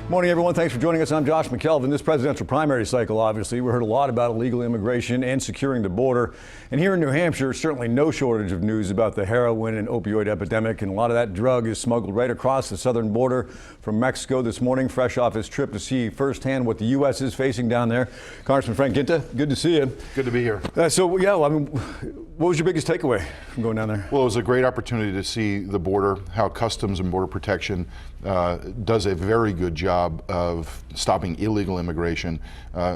Morning, everyone. Thanks for joining us. I'm Josh McKelvin. This presidential primary cycle, obviously, we heard a lot about illegal immigration and securing the border. And here in New Hampshire, certainly no shortage of news about the heroin and opioid epidemic. And a lot of that drug is smuggled right across the southern border from Mexico this morning, fresh off his trip to see firsthand what the U.S. is facing down there. Congressman Frank Guinta, good to see you. Good to be here. What was your biggest takeaway from going down there? Well, it was a great opportunity to see the border, how Customs and Border Protection does a very good job of stopping illegal immigration,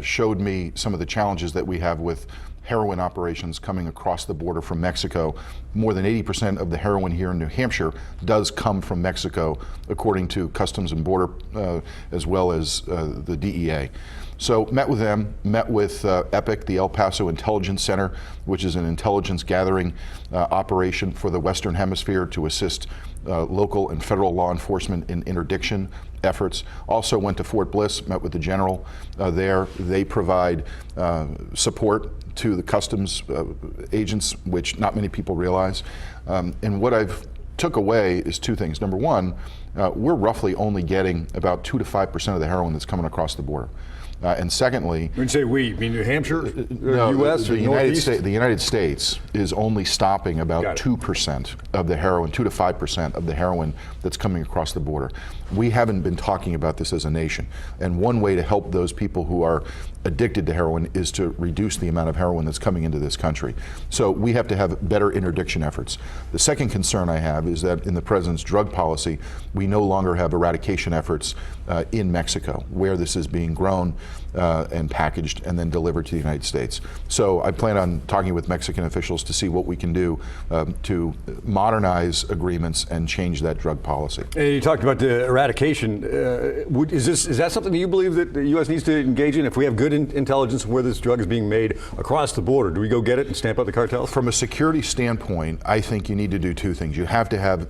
showed me some of the challenges that we have with heroin operations coming across the border from Mexico. More than 80% of the heroin here in New Hampshire does come from Mexico, according to Customs and Border, as well as the DEA. So met with them, met with EPIC, the El Paso Intelligence Center, which is an intelligence gathering operation for the Western Hemisphere to assist local and federal law enforcement in interdiction efforts. Also went to Fort Bliss, met with the general there. They provide support to the customs agents, which not many people realize. And what I've took away is two things. Number one, we're roughly only getting about 2 to 5% of the heroin that's coming across the border. And secondly, when you say we, you mean New Hampshire, no, U.S., the or Northeast? The United States is only stopping about 2% of the heroin, 2 to 5% of the heroin that's coming across the border. We haven't been talking about this as a nation. And one way to help those people who are addicted to heroin is to reduce the amount of heroin that's coming into this country. So we have to have better interdiction efforts. The second concern I have is that in the president's drug policy, we no longer have eradication efforts in Mexico, where this is being grown and packaged and then delivered to the United States. So I plan on talking with Mexican officials to see what we can do to modernize agreements and change that drug policy. And you talked about the eradication. Is that something that you believe that the U.S. needs to engage in? If we have good intelligence of where this drug is being made across the border, do we go get it and stamp out the cartels? From a security standpoint, I think you need to do two things. You have to have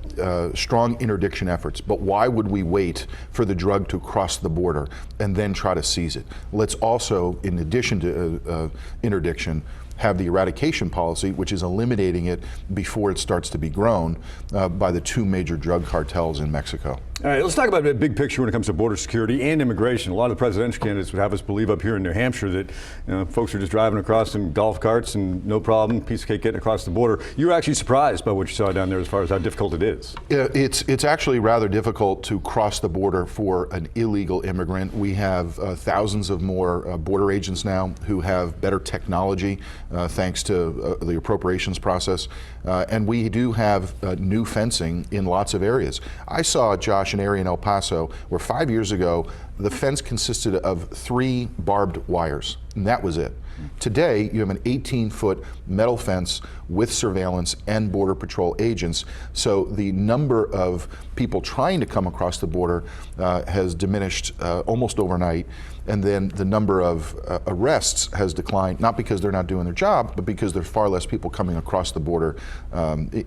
strong interdiction efforts, but why would we wait for the drug to cross the border and then try to seize it? Let's also, in addition to interdiction, have the eradication policy, which is eliminating it before it starts to be grown by the two major drug cartels in Mexico. All right, let's talk about the big picture when it comes to border security and immigration. A lot of the presidential candidates would have us believe up here in New Hampshire that folks are just driving across in golf carts and no problem, piece of cake getting across the border. You were actually surprised by what you saw down there as far as how difficult it is. It's actually rather difficult to cross the border for an illegal immigrant. We have thousands of more border agents now who have better technology thanks to the appropriations process. And we do have new fencing in lots of areas. I saw, Josh, an area in El Paso where 5 years ago the fence consisted of 3 barbed wires, and that was it. Today, you have an 18-foot metal fence with surveillance and Border Patrol agents, so the number of people trying to come across the border has diminished almost overnight, and then the number of arrests has declined, not because they're not doing their job, but because there's far less people coming across the border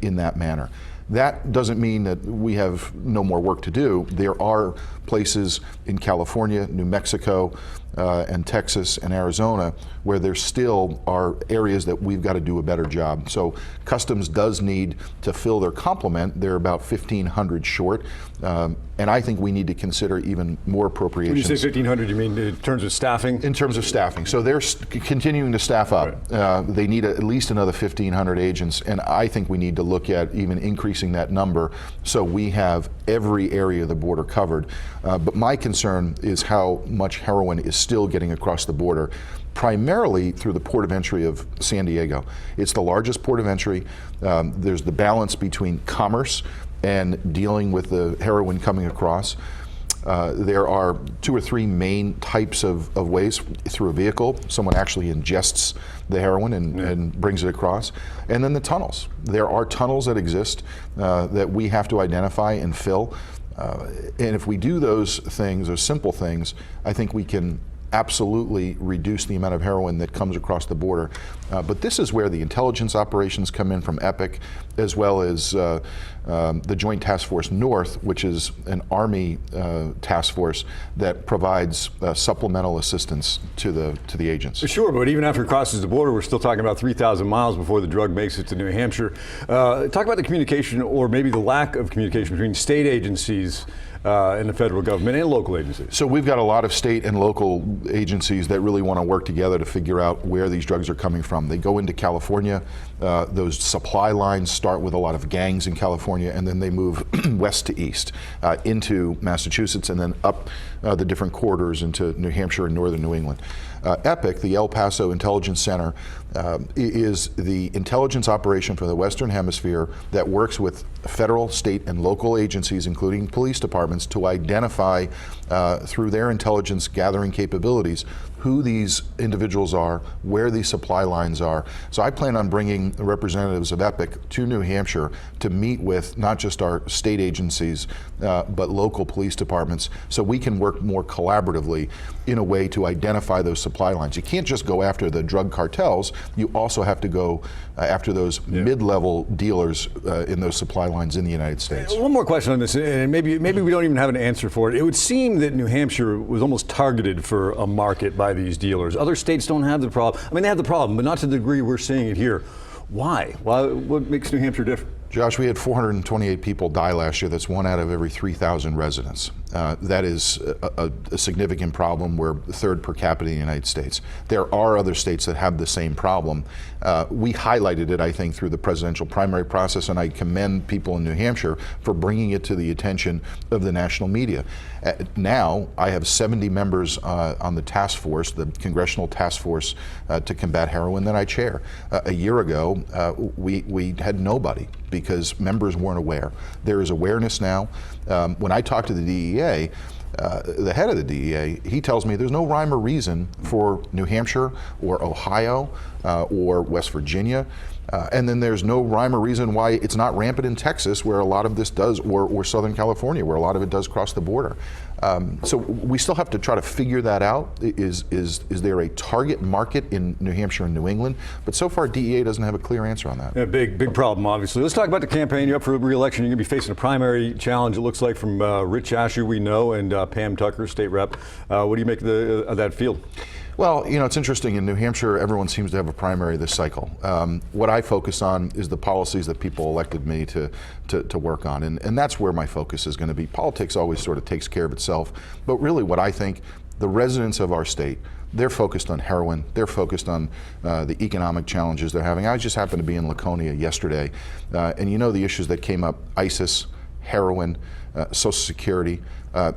in that manner. That doesn't mean that we have no more work to do. There are places in California, New Mexico, and Texas and Arizona where there still are areas that we've got to do a better job. So Customs does need to fill their complement. They're about 1,500 short, and I think we need to consider even more appropriations. When you say 1,500, you mean in terms of staffing? In terms of staffing. So they're continuing to staff up. Right. They need at least another 1,500 agents, and I think we need to look at even increasing that number so we have every area of the border covered. But my concern is how much heroin is still getting across the border, primarily through the port of entry of San Diego. It's the largest port of entry. There's the balance between commerce and dealing with the heroin coming across. There are 2 or 3 main types of ways through a vehicle. Someone actually ingests the heroin and brings it across. And then the tunnels. There are tunnels that exist that we have to identify and fill. And if we do those things, those simple things, I think we can absolutely reduce the amount of heroin that comes across the border. But this is where the intelligence operations come in from EPIC, as well as the Joint Task Force North, which is an Army task force that provides supplemental assistance to the agents. Sure, but even after it crosses the border, we're still talking about 3,000 miles before the drug makes it to New Hampshire. Talk about the communication, or maybe the lack of communication between state agencies in the federal government and local agencies. So we've got a lot of state and local agencies that really want to work together to figure out where these drugs are coming from. They go into California. Those supply lines start with a lot of gangs in California, and then they move west to east into Massachusetts, and then up the different corridors into New Hampshire and northern New England. EPIC, the El Paso Intelligence Center, is the intelligence operation for the Western Hemisphere that works with federal, state, and local agencies, including police departments, to identify through their intelligence gathering capabilities who these individuals are, where these supply lines are. So I plan on bringing representatives of EPIC to New Hampshire to meet with not just our state agencies, but local police departments, so we can work more collaboratively in a way to identify those supply lines. You can't just go after the drug cartels, you also have to go after those mid-level dealers in those supply lines in the United States. One more question on this, and maybe we don't even have an answer for it. It would seem that New Hampshire was almost targeted for a market by these dealers. Other states don't have the problem. I mean, they have the problem, but not to the degree we're seeing it here. Why? What makes New Hampshire different? Josh, we had 428 people die last year. That's 1 out of every 3,000 residents. That is a significant problem. We're third per capita in the United States. There are other states that have the same problem. We highlighted it, I think, through the presidential primary process, and I commend people in New Hampshire for bringing it to the attention of the national media. Now, I have 70 members on the task force, the Congressional Task Force to Combat Heroin that I chair. A year ago, we had nobody because members weren't aware. There is awareness now. When I talk to the DEA, the head of the DEA, he tells me there's no rhyme or reason for New Hampshire or Ohio or West Virginia. And then there's no rhyme or reason why it's not rampant in Texas, where a lot of this does, or Southern California, where a lot of it does cross the border. So we still have to try to figure that out. Is there a target market in New Hampshire and New England? But so far, DEA doesn't have a clear answer on that. Yeah, big problem, obviously. Let's talk about the campaign. You're up for re-election. You're going to be facing a primary challenge, it looks like, from Rich Ashew, we know, and Pam Tucker, state rep. What do you make of that field? Well, you know, it's interesting. In New Hampshire, everyone seems to have a primary this cycle. What I focus on is the policies that people elected me to work on, and that's where my focus is going to be. Politics always sort of takes care of itself, but really what I think the residents of our state, they're focused on heroin. They're focused on the economic challenges they're having. I just happened to be in Laconia yesterday, and you know the issues that came up: ISIS, heroin, Social Security,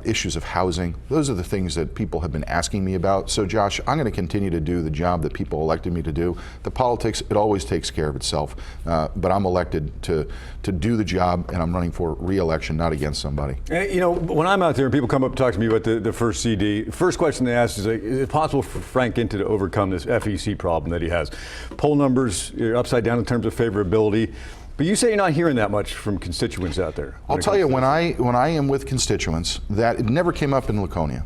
issues of housing. Those are the things that people have been asking me about. So Josh, I'm going to continue to do the job that people elected me to do. The politics, it always takes care of itself. But I'm elected to do the job, and I'm running for re-election, not against somebody. You know, when I'm out there and people come up and talk to me about the first CD, first question they ask is it possible for Frank Ginta to overcome this FEC problem that he has? Poll numbers are upside down in terms of favorability. But you say you're not hearing that much from constituents out there. I'll tell you, when I am with constituents, that it never came up in Laconia.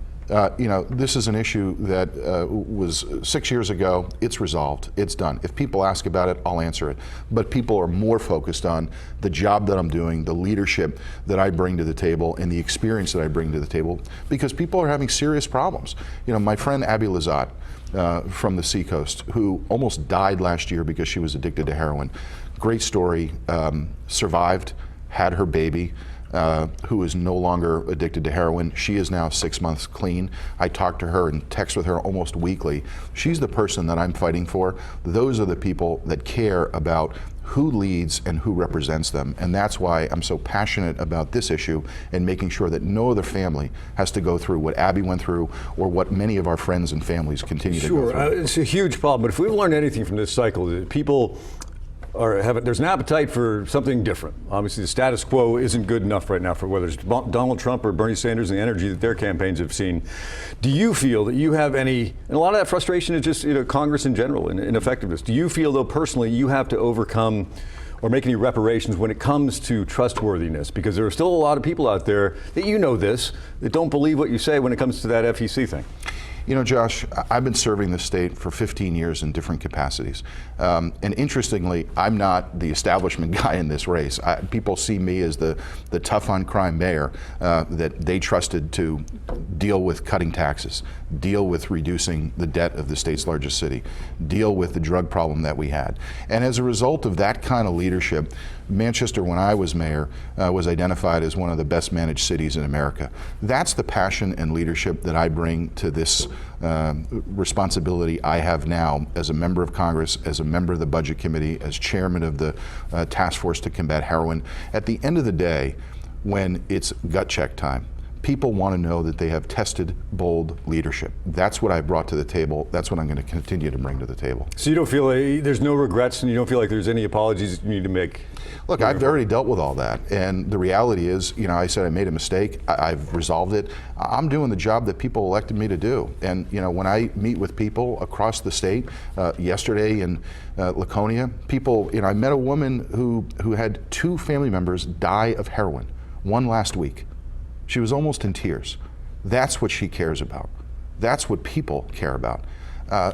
You know, this is an issue that was 6 years ago. It's resolved. It's done. If people ask about it, I'll answer it. But people are more focused on the job that I'm doing, the leadership that I bring to the table, and the experience that I bring to the table, because people are having serious problems. You know, my friend Abby Lazat from the Seacoast, who almost died last year because she was addicted to heroin. Great story, survived, had her baby, who is no longer addicted to heroin. She is now 6 months clean. I talk to her and text with her almost weekly. She's the person that I'm fighting for. Those are the people that care about who leads and who represents them. And that's why I'm so passionate about this issue and making sure that no other family has to go through what Abby went through or what many of our friends and families continue to go through. It's a huge problem, but if we've learned anything from this cycle, that people there's an appetite for something different. Obviously, the status quo isn't good enough right now for whether it's Donald Trump or Bernie Sanders and the energy that their campaigns have seen. Do you feel that you have any, and a lot of that frustration is just Congress in general and ineffectiveness. Do you feel, though, personally, you have to overcome or make any reparations when it comes to trustworthiness? Because there are still a lot of people out there that that don't believe what you say when it comes to that FEC thing. You know, Josh, I've been serving the state for 15 years in different capacities. And interestingly, I'm not the establishment guy in this race. People see me as the tough on crime mayor that they trusted to deal with cutting taxes, deal with reducing the debt of the state's largest city, deal with the drug problem that we had. And as a result of that kind of leadership, Manchester, when I was mayor, was identified as one of the best managed cities in America. That's the passion and leadership that I bring to this responsibility I have now as a member of Congress, as a member of the Budget Committee, as chairman of the Task Force to Combat Heroin. At the end of the day, when it's gut check time, people want to know that they have tested, bold leadership. That's what I brought to the table. That's what I'm going to continue to bring to the table. So you don't feel like there's no regrets, and you don't feel like there's any apologies you need to make? Look, I've already dealt with all that, and the reality is, you know, I said I made a mistake. I've resolved it. I'm doing the job that people elected me to do. And you know, when I meet with people across the state, yesterday in Laconia, people, you know, I met a woman who had 2 family members die of heroin, one last week. She was almost in tears. That's what she cares about. That's what people care about.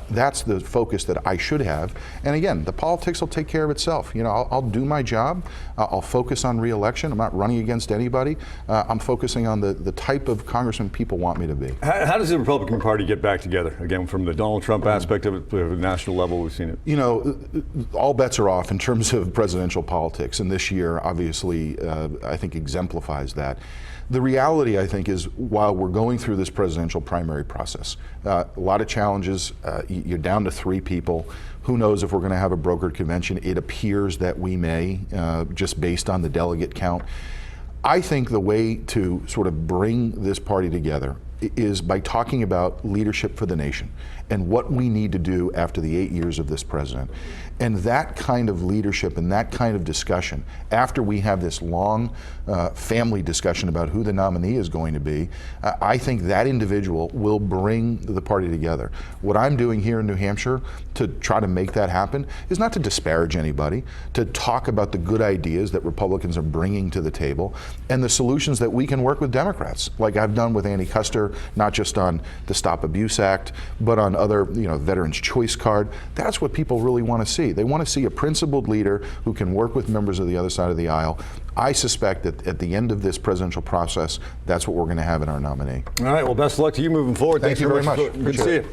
That's the focus that I should have. And again, the politics will take care of itself. You know, I'll do my job. I'll focus on re-election. I'm not running against anybody. I'm focusing on the type of congressman people want me to be. How does the Republican Party get back together? Again, from the Donald Trump aspect of it, to the national level, we've seen it. You know, all bets are off in terms of presidential politics. And this year, obviously, I think exemplifies that. The reality, I think, is while we're going through this presidential primary process, a lot of challenges, you're down to 3 people. Who knows if we're going to have a brokered convention? It appears that we may, just based on the delegate count. I think the way to sort of bring this party together is by talking about leadership for the nation and what we need to do after the 8 years of this president. And that kind of leadership and that kind of discussion, after we have this long family discussion about who the nominee is going to be, I think that individual will bring the party together. What I'm doing here in New Hampshire to try to make that happen is not to disparage anybody, to talk about the good ideas that Republicans are bringing to the table and the solutions that we can work with Democrats, like I've done with Andy Custer, not just on the Stop Abuse Act, but on other, you know, Veterans Choice Card. That's what people really want to see. They want to see a principled leader who can work with members of the other side of the aisle. I suspect that at the end of this presidential process, that's what we're going to have in our nominee. All right, well, best of luck to you moving forward. Thank you very much. Good to see you.